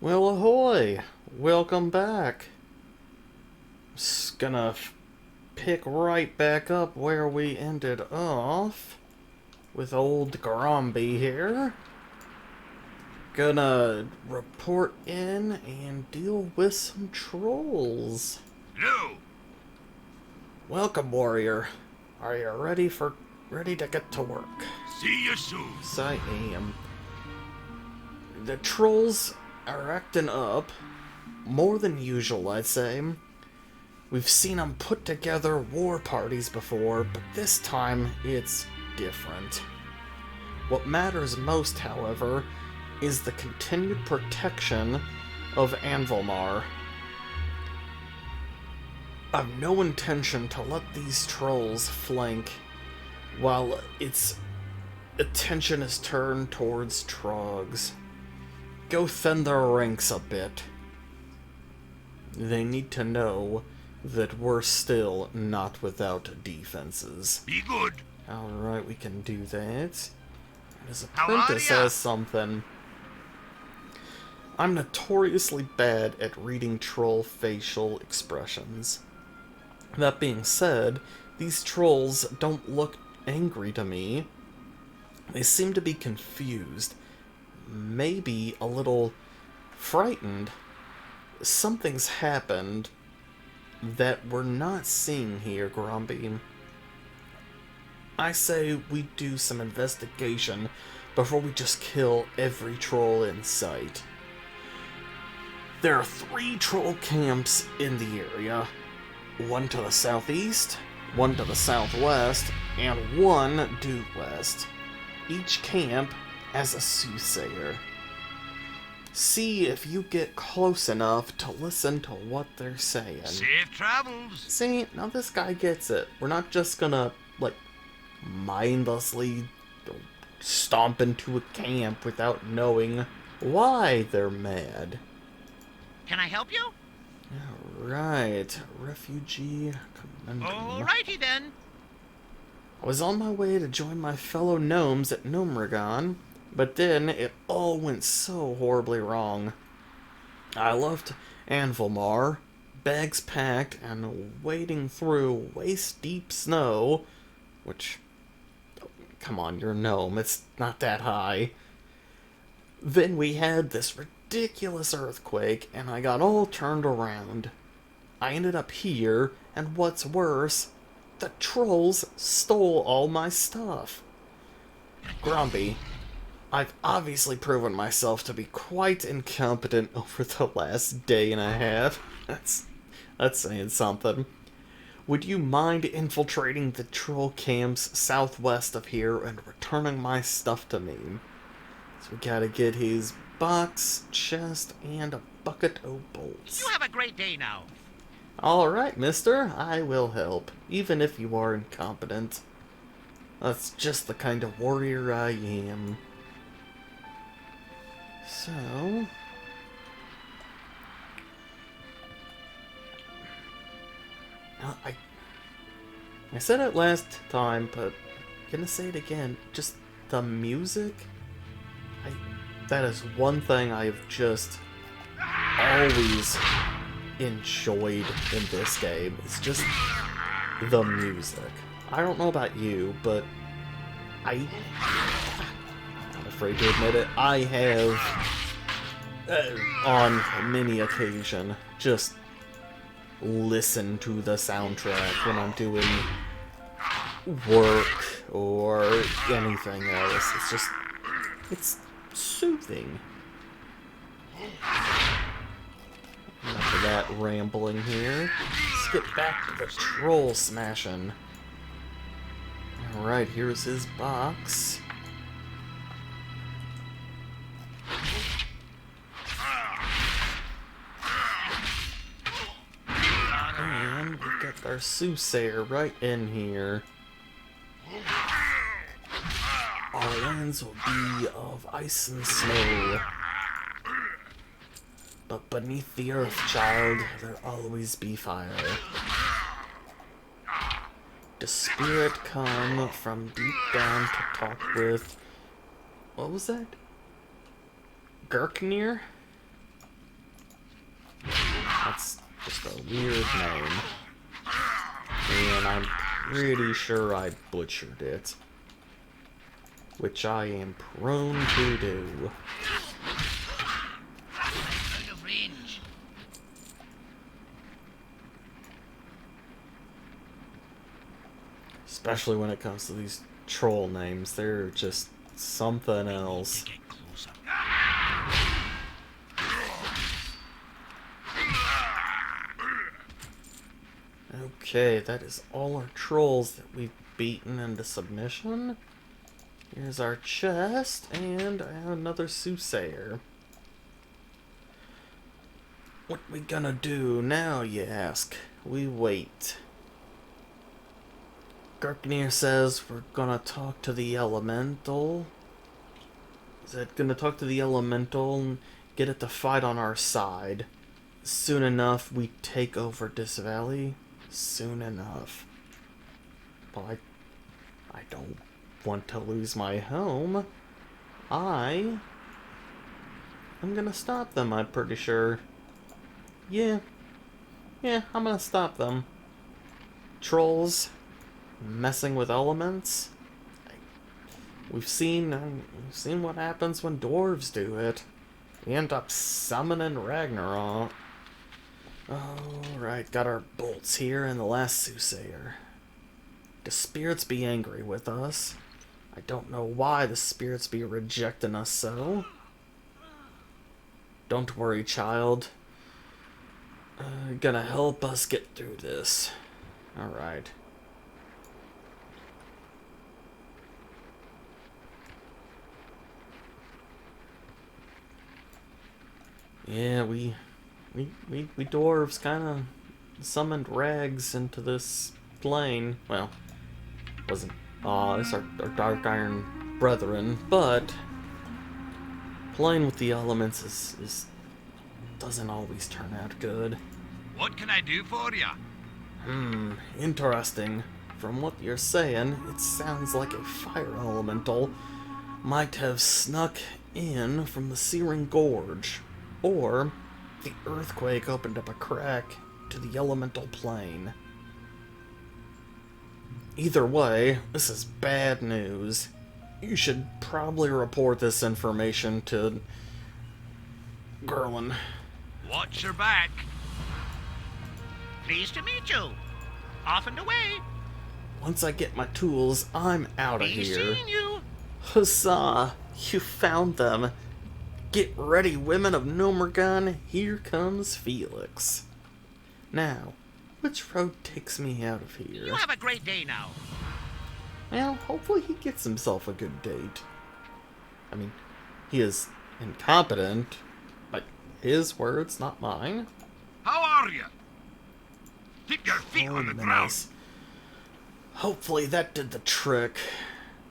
Well, ahoy! Welcome back. Just gonna pick right back up where we ended off with old Grombi here. Gonna report in and deal with some trolls. No! Welcome, warrior. Are you ready to get to work? See you soon. Yes, I am. The trolls are acting up more than usual, I'd say. We've seen them put together war parties before, but this time it's different. What matters most, however, is the continued protection of Anvilmar. I've no intention to let these trolls flank while its attention is turned towards Trogs. Go thin their ranks a bit. They need to know that we're still not without defenses. Be good. Alright, we can do that. His How are apprentice ya? says something. I'm notoriously bad at reading troll facial expressions. That being said, these trolls don't look angry to me. They seem to be confused. Maybe a little frightened. Something's happened that we're not seeing here, Grombi. I say we do some investigation before we just kill every troll in sight. There are 3 troll camps in the area. One to the southeast, one to the southwest, and one due west. Each camp has a soothsayer. See if you get close enough to listen to what they're saying. Safe travels. See, now this guy gets it. We're not just gonna, mindlessly stomp into a camp without knowing why they're mad. Can I help you? Alright, refugee conundrum. Alrighty then. I was on my way to join my fellow gnomes at Gnomrigon, but then it all went so horribly wrong. I left Anvilmar, bags packed, and wading through waist-deep snow, which, come on, you're a gnome, it's not that high. Then we had this ridiculous earthquake, and I got all turned around. I ended up here, and what's worse, the trolls stole all my stuff. Grombi, I've obviously proven myself to be quite incompetent over the last day and a half. That's saying something. Would you mind infiltrating the troll camps southwest of here and returning my stuff to me? So we gotta get his box, chest, and a bucket of bolts. You have a great day now. Alright, mister, I will help, even if you are incompetent. That's just the kind of warrior I am. So... I said it last time, but I'm gonna say it again. Just the music? That is one thing I have just always enjoyed in this game. It's just the music. I don't know about you, but I'm not afraid to admit it, I have, on many occasion, just listened to the soundtrack when I'm doing work or anything else. It's soothing. Enough of that rambling here. Let's get back to the troll smashing. Alright, here's his box. And we got our soothsayer right in here. Our lands will be of ice and snow. But beneath the earth, child, there'll always be fire. Does spirit come from deep down to talk with... What was that? Gurknir? Just a weird name. And I'm pretty sure I butchered it. Which I am prone to do. Out of range. Especially when it comes to these troll names. They're just something else. Get closer. Okay, that is all our trolls that we've beaten into submission. Here's our chest, and another soothsayer. What we gonna do now, you ask? We wait. Garknir says we're gonna talk to the elemental. Is that gonna talk to the elemental and get it to fight on our side? Soon enough, we take over this valley. Soon enough. But I don't want to lose my home. I'm gonna stop them, I'm pretty sure. Yeah, I'm gonna stop them. Trolls messing with elements. We've seen what happens when dwarves do it. We end up summoning Ragnarok. Alright, got our bolts here and the last soothsayer. The spirits be angry with us. I don't know why the spirits be rejecting us so. Don't worry, child. Gonna help us get through this. Alright. Yeah, we dwarves kind of summoned rags into this plane. Well, wasn't it's our dark iron brethren, but playing with the elements is doesn't always turn out good. What can I do for you? Interesting. From what you're saying, it sounds like a fire elemental might have snuck in from the Searing Gorge, or the earthquake opened up a crack to the elemental plane. Either way, this is bad news. You should probably report this information to Gerlin. Watch your back. Pleased to meet you. Off and away. Once I get my tools, I'm out of Be here. seeing you. Huzzah! You found them. Get ready, women of Nomergon. Here comes Felix. Now, which road takes me out of here? You have a great day now. Well, hopefully he gets himself a good date. I mean, he is incompetent, but his words, not mine. How are you? Keep your feet Oh, on the nice. ground. Hopefully that did the trick.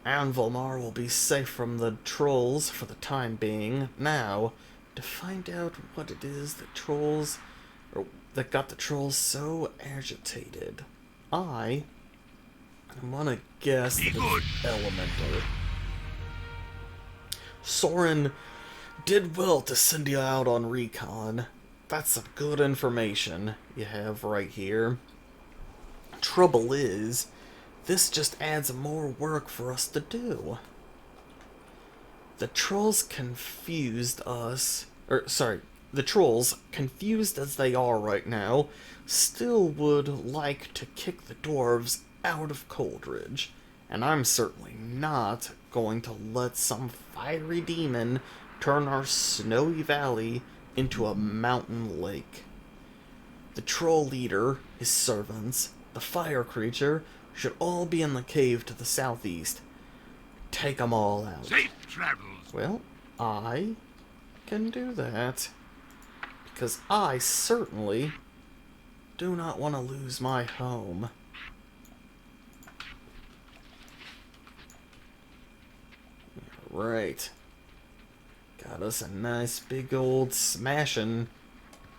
Anvilmar will be safe from the trolls for the time being. Now, to find out what it is that got the trolls so agitated, I'm gonna guess that it's elemental. Soren did well to send you out on recon. That's some good information you have right here. Trouble is, this just adds more work for us to do. The trolls confused as they are right now, still would like to kick the dwarves out of Coldridge, and I'm certainly not going to let some fiery demon turn our snowy valley into a mountain lake. The troll leader, his servants, the fire creature, should all be in the cave to the southeast. Take them all out. Safe travels. Well, I can do that. Because I certainly do not want to lose my home. Right. Got us a nice big old smashing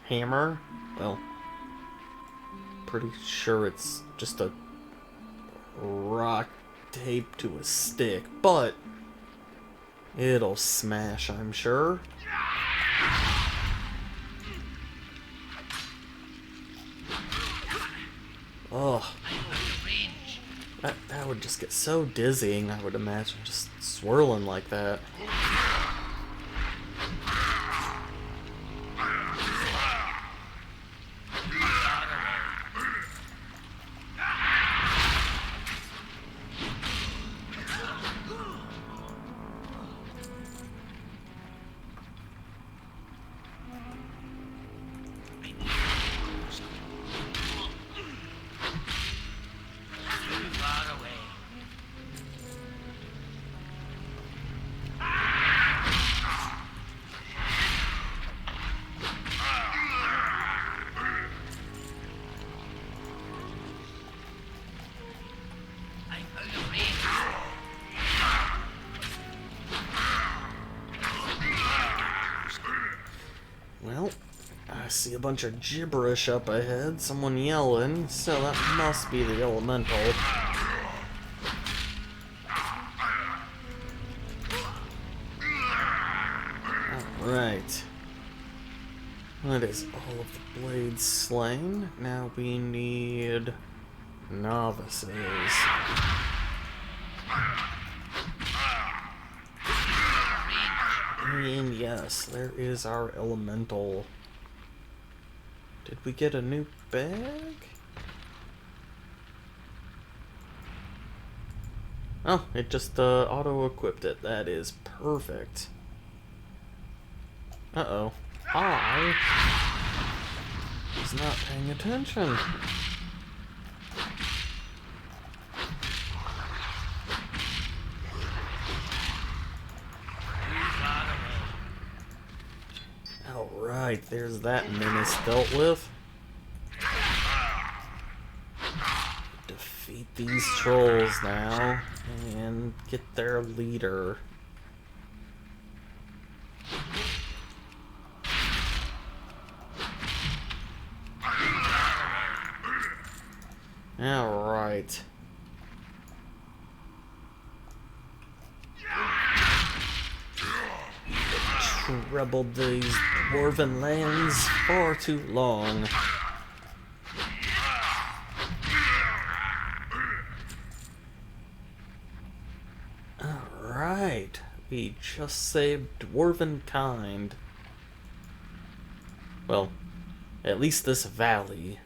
hammer. Well, pretty sure it's just a rock taped to a stick, but it'll smash, I'm sure. Oh, that would just get so dizzying, I would imagine, just swirling like that. Well, I see a bunch of gibberish up ahead, someone yelling, so that must be the elemental. Alright. That is all of the blades slain. Now we need novices. And yes, there is our elemental. Did we get a new bag? Oh, it just auto-equipped it. That is perfect. Uh-oh. I was not paying attention. Alright, there's that menace dealt with. Defeat these trolls now and get their leader. Alright. Troubled these dwarven lands far too long. Alright, we just saved dwarven kind. Well, at least this valley.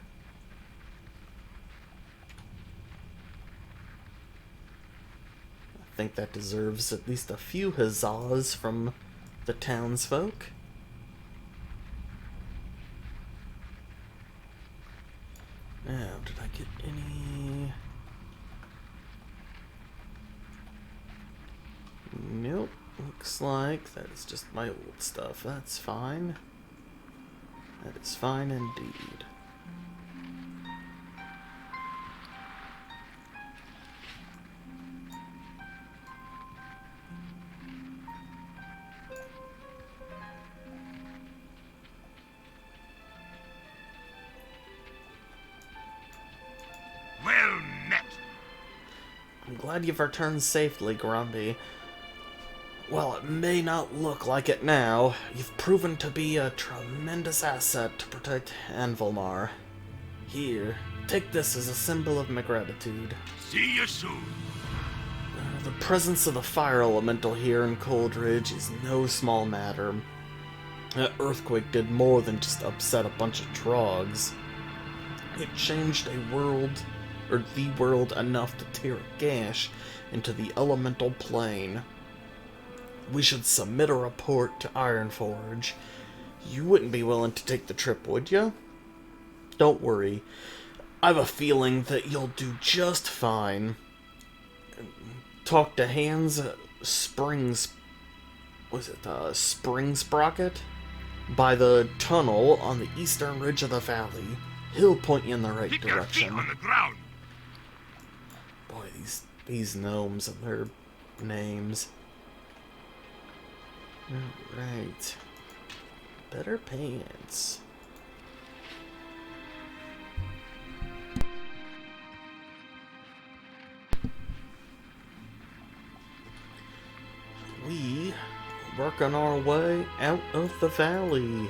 I think that deserves at least a few huzzas from the townsfolk. Now, did I get any? Nope. Looks like that is just my old stuff. That's fine. That is fine indeed. Well met. I'm glad you've returned safely, Grombi. While it may not look like it now, you've proven to be a tremendous asset to protect Anvilmar. Here, take this as a symbol of my gratitude. See you soon. The presence of the fire elemental here in Coldridge is no small matter. That earthquake did more than just upset a bunch of trogs. It changed a world, or the world, enough to tear a gash into the elemental plane. We should submit a report to Ironforge. You wouldn't be willing to take the trip, would you? Don't worry. I have a feeling that you'll do just fine. Talk to Hans Springs... Was it Spring Sprocket? By the tunnel on the eastern ridge of the valley. He'll point you in the right Keep your feet direction. on the ground. Boy, these gnomes and their names. Alright. Better pants. We working our way out of the valley.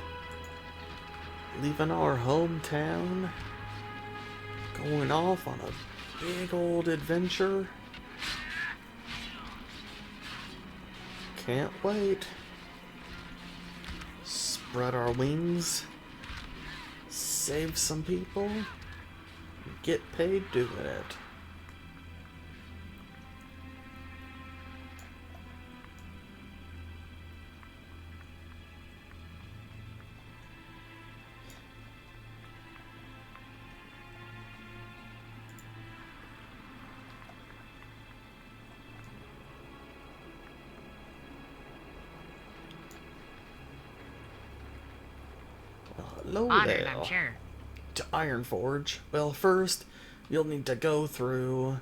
Leaving our hometown Going off on a big old adventure. Can't wait. Spread our wings. Save some people. Get paid doing it. Hello Honored, there. I'm sure. To Ironforge. Well, first, you'll need to go through,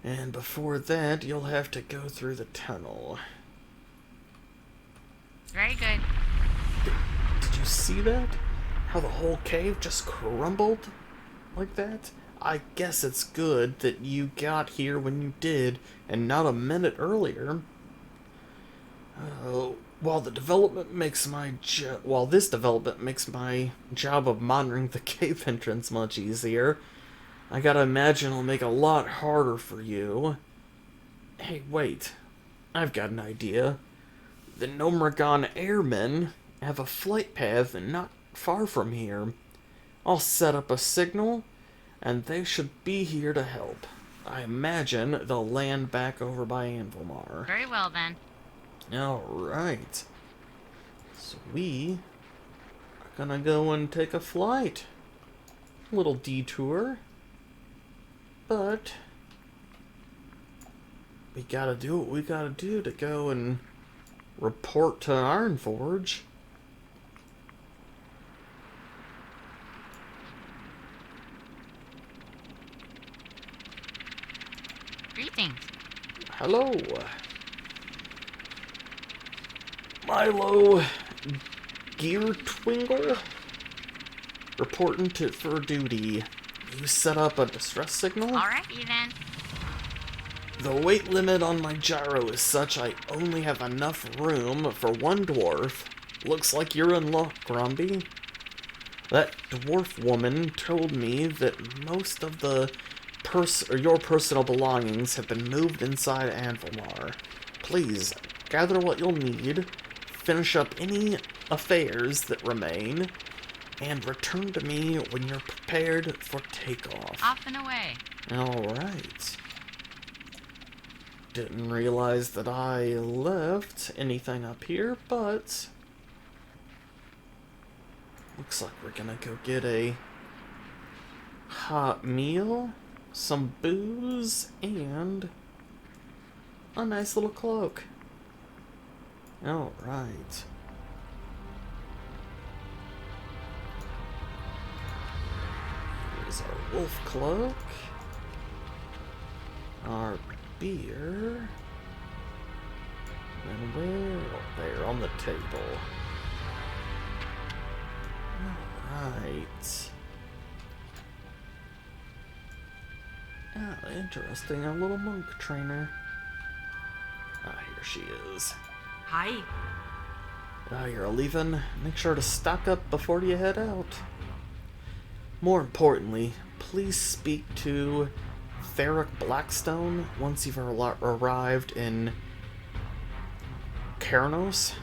and before that, you'll have to go through the tunnel. Very good. Did you see that? How the whole cave just crumbled like that? I guess it's good that you got here when you did, and not a minute earlier. While this development makes my job of monitoring the cave entrance much easier, I gotta imagine it'll make it a lot harder for you. Hey, wait. I've got an idea. The Nomragon Airmen have a flight path not far from here. I'll set up a signal, and they should be here to help. I imagine they'll land back over by Anvilmar. Very well, then. Alright. So we are gonna go and take a flight. A little detour. But we gotta do what we gotta do to go and report to Ironforge. Greetings. Hello. Milo Geartwingle reporting for duty. You set up a distress signal? Alrighty, then. The weight limit on my gyro is such I only have enough room for one dwarf. Looks like you're in luck, Grombi. That dwarf woman told me that most of the your personal belongings have been moved inside Anvilmar. Please, gather what you'll need, finish up any affairs that remain, and return to me when you're prepared for takeoff. Off and away. Alright. Didn't realize that I left anything up here, but looks like we're gonna go get a hot meal, some booze, and a nice little cloak. Alright. Here's our wolf cloak. Our beer. And where? Oh, there, on the table. Alright. Ah, interesting. A little monk trainer. Ah, here she is. Hi. Ah, you're leaving. Make sure to stock up before you head out. More importantly, please speak to Theric Blackstone once you've arrived in Keranos.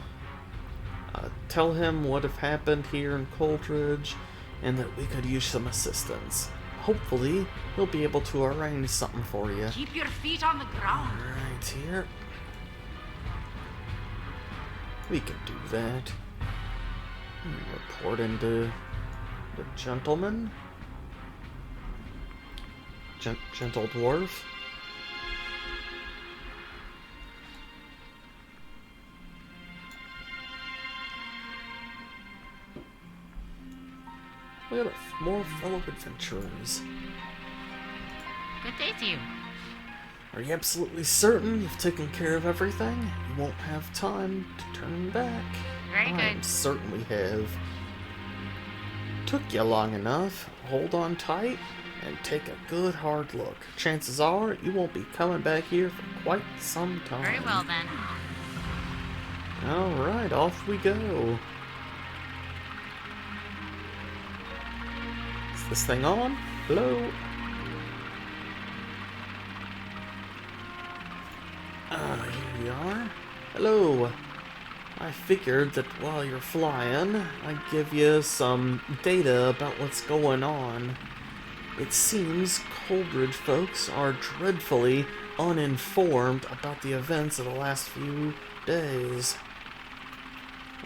Tell him what have happened here in Coldridge and that we could use some assistance. Hopefully, he'll be able to arrange something for you. Keep your feet on the ground. Right here. We can do that. Report into the gentleman. Gentle dwarf. We got more fellow adventurers. Good day to you. Are you absolutely certain you've taken care of everything? You won't have time to turn back. Very I good. certainly have. Took you long enough. Hold on tight and take a good hard look. Chances are you won't be coming back here for quite some time. Very well, then. Alright, off we go. Is this thing on? Hello? Here we are. Hello. I figured that while you're flying, I'd give you some data about what's going on. It seems Coldridge folks are dreadfully uninformed about the events of the last few days.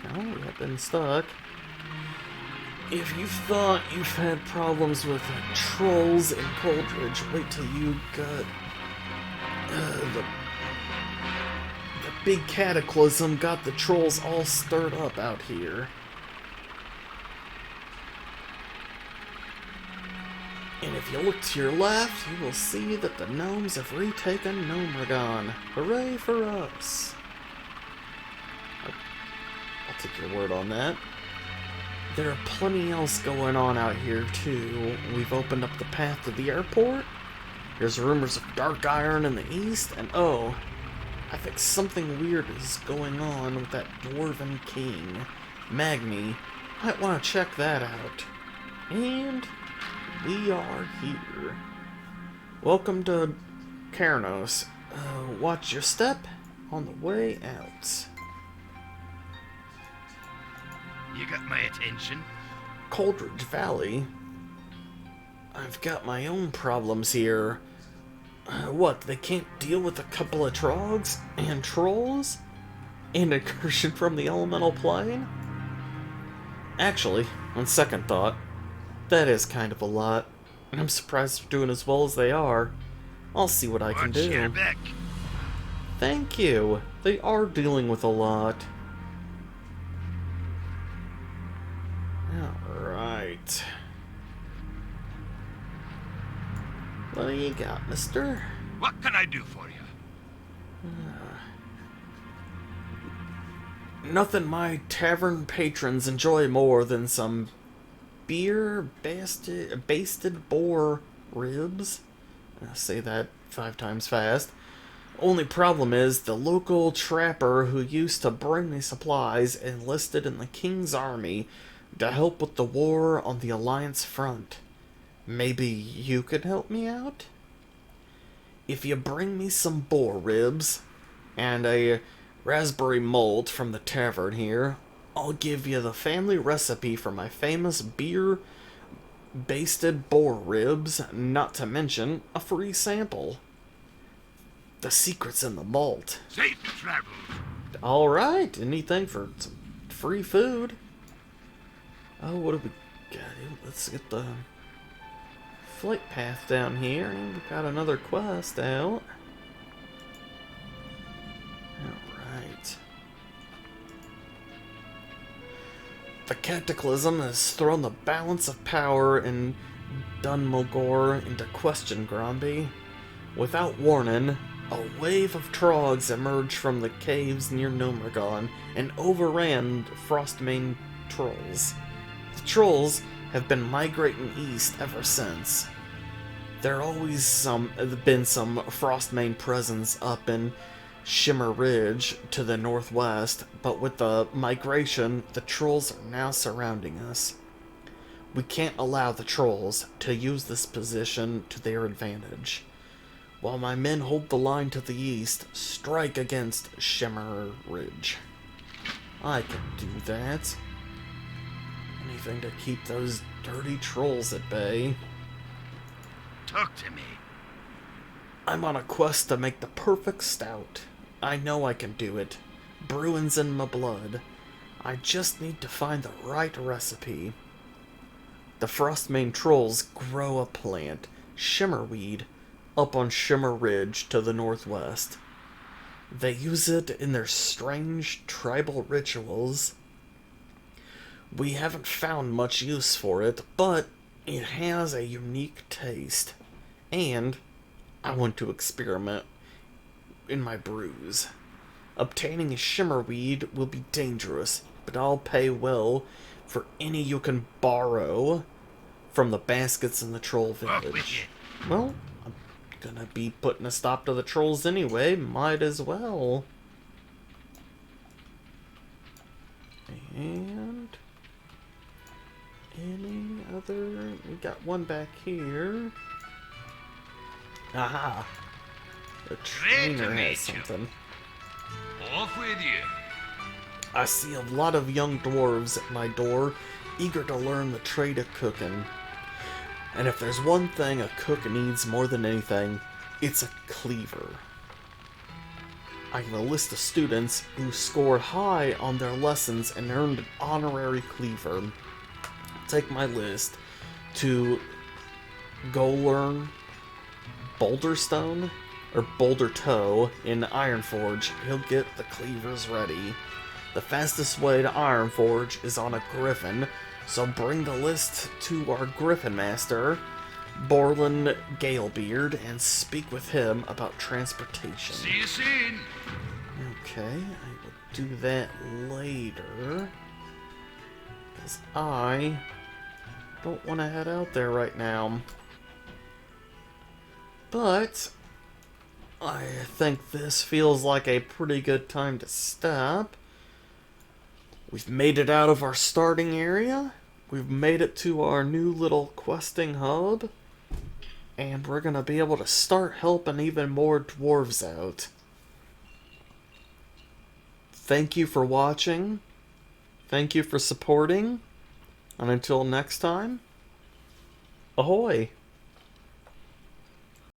Well, we have been stuck. If you thought you've had problems with trolls in Coldridge, wait till you got the big cataclysm got the trolls all stirred up out here. And if you look to your left, you will see that the gnomes have retaken Gnomragon. Hooray for us! I'll take your word on that. There are plenty else going on out here, too. We've opened up the path to the airport. There's rumors of dark iron in the east, and oh, I think something weird is going on with that dwarven king, Magni. Might want to check that out. And we are here. Welcome to Karnos. Watch your step on the way out. You got my attention. Coldridge Valley? I've got my own problems here. What, they can't deal with a couple of trogs and trolls? And incursion from the elemental plane? Actually, on second thought, that is kind of a lot. And I'm surprised they're doing as well as they are. I'll see what I can Watch your do. back. Thank you. They are dealing with a lot. Alright. What do you got, mister? What can I do for you? Nothing my tavern patrons enjoy more than some basted boar ribs. I say that 5 times fast. Only problem is the local trapper who used to bring me supplies enlisted in the king's army to help with the war on the Alliance front. Maybe you could help me out? If you bring me some boar ribs and a raspberry malt from the tavern here, I'll give you the family recipe for my famous beer-basted boar ribs, not to mention a free sample. The secret's in the malt. Safe travels. Alright, anything for some free food. Oh, what have we got? Let's get the flight path down here, and we've got another quest out. Alright. The cataclysm has thrown the balance of power in Dunmogor into question, Grombi. Without warning, a wave of trogs emerged from the caves near Gnomragon and overran Frostmane trolls. The trolls have been migrating east ever since. There always been some Frostmane presence up in Shimmer Ridge to the northwest, but with the migration, the trolls are now surrounding us. We can't allow the trolls to use this position to their advantage. While my men hold the line to the east, strike against Shimmer Ridge. I can do that. Anything to keep those dirty trolls at bay. Talk to me. I'm on a quest to make the perfect stout. I know I can do it. Brewing's in my blood. I just need to find the right recipe. The Frostmane trolls grow a plant, Shimmerweed, up on Shimmer Ridge to the northwest. They use it in their strange tribal rituals. We haven't found much use for it, but it has a unique taste. And I want to experiment in my brews. Obtaining a Shimmerweed will be dangerous, but I'll pay well for any you can borrow from the baskets in the troll Off with village. you. Well, I'm gonna be putting a stop to the trolls anyway, might as well. And any other... We got one back here. Aha! The trainer has something. Off with you. I see a lot of young dwarves at my door, eager to learn the trade of cooking. And if there's one thing a cook needs more than anything, it's a cleaver. I have a list of students who scored high on their lessons and earned an honorary cleaver. Take my list to go learn Boulderstone or Boulder Toe in Ironforge. He'll get the cleavers ready. The fastest way to Ironforge is on a griffin, so bring the list to our griffin master, Borland Galebeard, and speak with him about transportation. See you soon. Okay, I will do that later, because I don't want to head out there right now. But I think this feels like a pretty good time to stop. We've made it out of our starting area. We've made it to our new little questing hub. And we're going to be able to start helping even more dwarves out. Thank you for watching. Thank you for supporting. And until next time, ahoy!